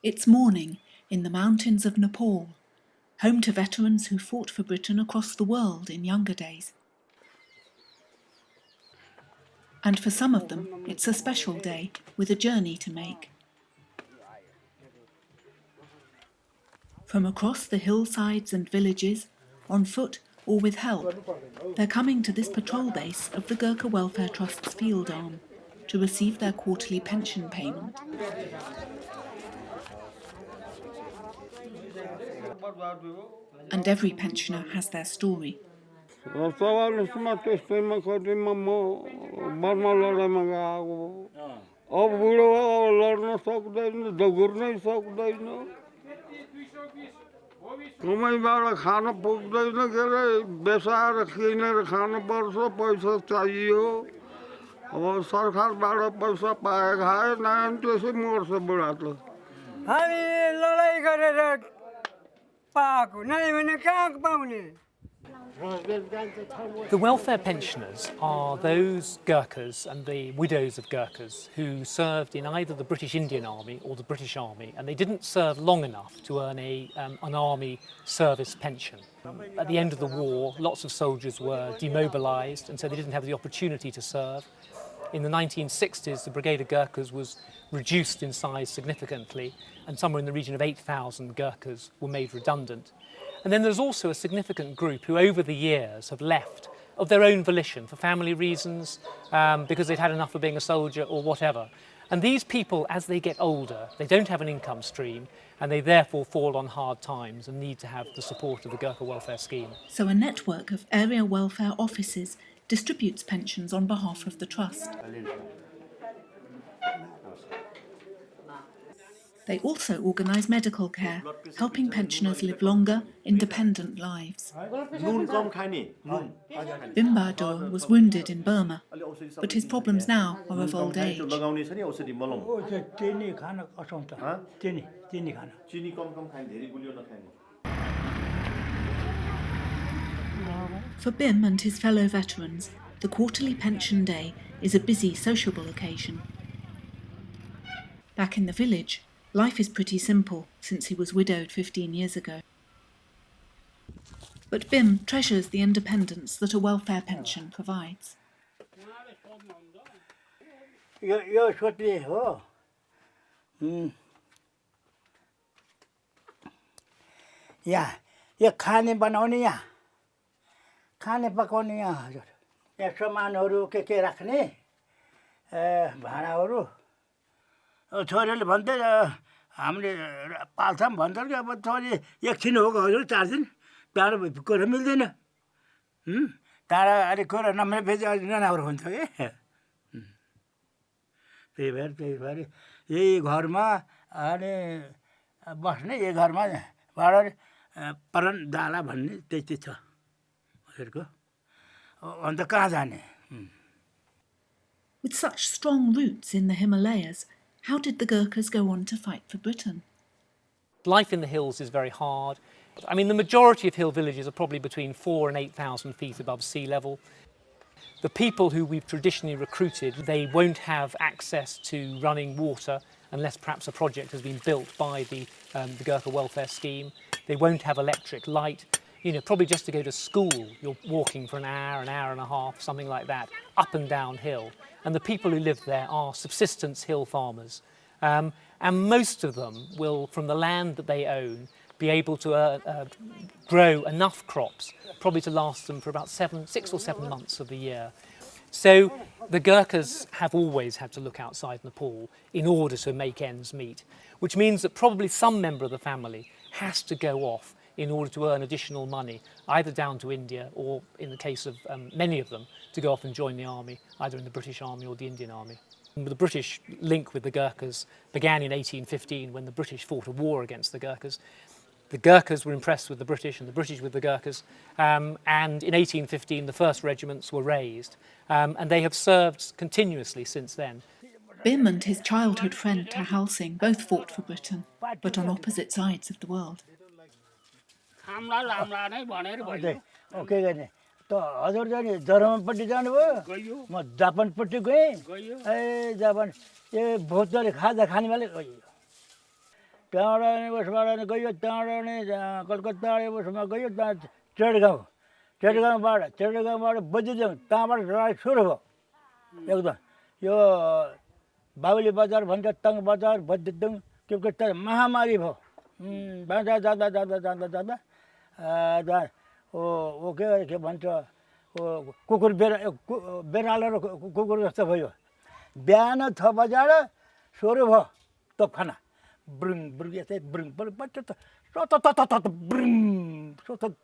It's morning in the mountains of Nepal, home to veterans who fought for Britain across the world in younger days. And for some of them, it's a special day with a journey to make. From across the hillsides and villages, on foot or with help, they're coming to this patrol base of the Gurkha Welfare Trust's field arm to receive their quarterly pension payment. And every pensioner has their story. कमाईबाट Khan पुग्दैन के रे बेसाएर किनेर खानुपर्छ पैसा चाहियो अब सरकारबाट पैसा पाए खाए नाम त्यसै मर्छ बुढा त हामी लडाई गरेर पाएको नै भने कहाँ पाउने The welfare pensioners are those Gurkhas and the widows of Gurkhas who served in either the British Indian Army or the British Army, and they didn't serve long enough to earn an army service pension. At the end of the war, lots of soldiers were demobilised, and so they didn't have the opportunity to serve. In the 1960s, the Brigade of Gurkhas was reduced in size significantly, and somewhere in the region of 8,000 Gurkhas were made redundant. And then there's also a significant group who over the years have left of their own volition for family reasons, because they'd had enough of being a soldier or whatever. And these people, as they get older, they don't have an income stream and they therefore fall on hard times and need to have the support of the Gurkha welfare scheme. So a network of area welfare offices distributes pensions on behalf of the trust. They also organise medical care, helping pensioners live longer, independent lives. Bimbadur was wounded in Burma, but his problems now are of old age. For Bim and his fellow veterans, the quarterly pension day is a busy, sociable occasion. Back in the village, life is pretty simple since he was widowed 15 years ago. But Bim treasures the independence that a welfare pension provides. खाने पकाउने यहाँ हजुर यहाँ सामानहरू के राख्ने भाँडाहरू छोरीले भन्थे हामीले पाल्छौँ भन्छ कि अब छोरी एकछिन हो हजुर 4 दिन टाढो कुरा मिल्दैन टाढा अलिक कुरा नमिलेपछि नराम्रो हुन्छ कि त्यही भएर यही घरमा अनि बस्ने यही घरमा बाट परन डाला भन्ने त्यति छ अन्त कहाँ जाने With such strong roots in the Himalayas, how did the Gurkhas go on to fight for Britain? Life in the hills is very hard. I mean, the majority of hill villages are probably between 4,000 and 8,000 feet above sea level. The people who we've traditionally recruited, they won't have access to running water unless perhaps a project has been built by the Gurkha welfare scheme. They won't have electric light. You know, probably just to go to school, you're walking for an hour and a half, something like that, up and down hill. And the people who live there are subsistence hill farmers. And most of them will, from the land that they own, be able to grow enough crops, probably to last them for about 6 or 7 months of the year. So the Gurkhas have always had to look outside Nepal in order to make ends meet, which means that probably some member of the family has to go off in order to earn additional money, either down to India or, in the case of many of them, to go off and join the army, either in the British Army or the Indian Army. The British link with the Gurkhas began in 1815 when the British fought a war against the Gurkhas. The Gurkhas were impressed with the British and the British with the Gurkhas, and in 1815 the first regiments were raised, and they have served continuously since then. Bim and his childhood friend Tahal Singh both fought for Britain, but on opposite sides of the world. Okay गर्ने त हजुर जाने जर्मनपट्टि जानुभयो म जापानपट्टि गएँ A Japan ए बहुत जले खाजा खाने वाले त्यहाँबाट अनि उसबाट अनि गयो त्यहाँबाट अनि कलकत्ता उसमा गयो त्यहाँ चेडगाउँबाट बजिदिउँ त्यहाँबाट लडाइँ सुरु भयो एकदम यो बाहुली बजार भन्छ तङ बजार बजिदिउँ त्यो महामारी भयो जाँदा ओ के भन्छ कुकुर बेरालो र कुकुर जस्तो भयो बिहान 6 बजेर सुरु भयो तोपखाना ब्रुङ ब्रुङ यस्तै ब्रुङ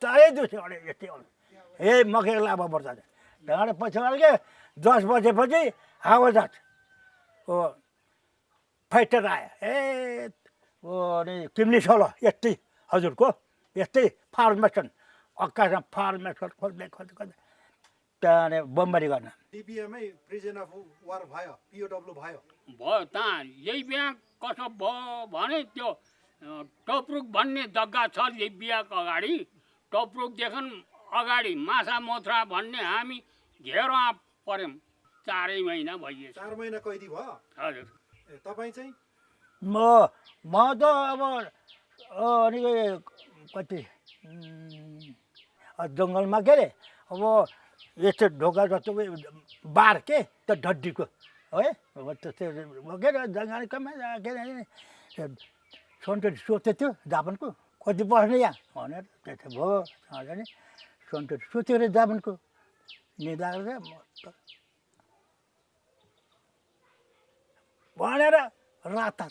चारै दिउँसो अरे यस्तै ए मकेर लाभा पर्छ त्यहाँबाट पछि के 10 बजेपछि आवाज फाइटर आयो अनि तिमीले सोल यस्तै हजुरको यस्तै फार्मेसन आकाशमा फार्मेसन खोज्दै त्यहाँदेखि बमबारी गर्न टिपिएमै प्रिजन अफ वार भयो पिओडब्ल्यू भयो त्यहाँ यही बिहा कसो भयो भने त्यो टप्रुक भन्ने जग्गा छ यही बिहाको अगाडि टप्रुकदेखि अगाडि माछा मोथरा भन्ने हामी घेरोमा पऱ्यौँ 4 महिना भइयो 4 महिना कैदी भयो हजुर तपाईँ चाहिँ म त अब अनि कति जङ्गलमा के अरे अब यस्तो ढोका जस्तो बार के त्यो ढड्डीको है त्यस्तो के अरे जङ्गलमा के अरे सन्टोरी सोध्दै थियो जापानको कति बस्ने यहाँ भनेर त्यस्तो भयो नि सन्टोरी सोध्यो अरे जापानको निदाएर भनेर राता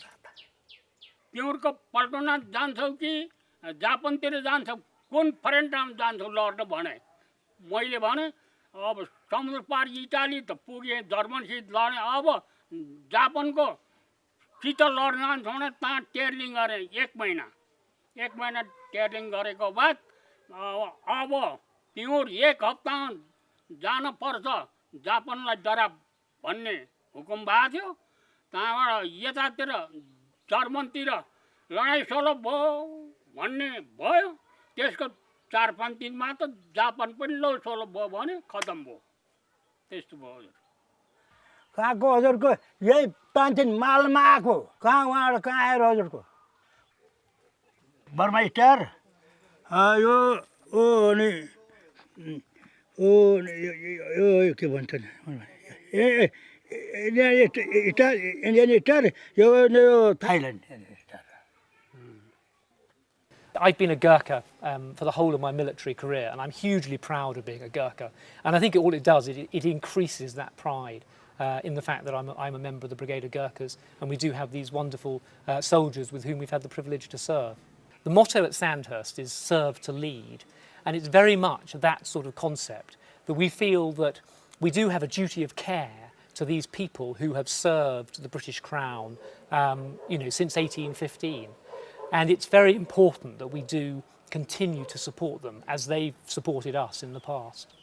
प्युरको पल्टना जान्छौ कि जापानतिर जान्छौ कुन फ्रन्टमा जान्छौ लड्न भने मैले भने अब समुद्र पार इटाली त पुगेँ जर्मनसित लडेँ अब जापानको सित लड्न जान्छौँ भने त्यहाँ टेर्लिङ गरेँ 1 महिना टेर्लिङ गरेको बाद अब प्युर 1 हप्ता जान पर्छ जापानलाई डरा भन्ने हुकुम भएको थियो त्यहाँबाट यतातिर जर्मनतिर लडाइँ सोलो भयो भन्ने भयो त्यसको 4-5 दिनमा त जापान पनि लो सोलो भयो भने खतम भयो त्यस्तो भयो हजुर कहाँको हजुरको यही 5 दिन मालमा आएको कहाँ उहाँबाट कहाँ आएर हजुरको बर्मा स्टार यो अनि यो के भन्छ Indian star, you Thailand star. I've been a Gurkha for the whole of my military career, and I'm hugely proud of being a Gurkha. And I think all it does, it increases that pride in the fact that I'm a member of the Brigade of Gurkhas, and we do have these wonderful soldiers with whom we've had the privilege to serve. The motto at Sandhurst is "Serve to Lead," and it's very much that sort of concept, that we feel that we do have a duty of care to these people who have served the British Crown, since 1815. And it's very important that we do continue to support them as they've supported us in the past.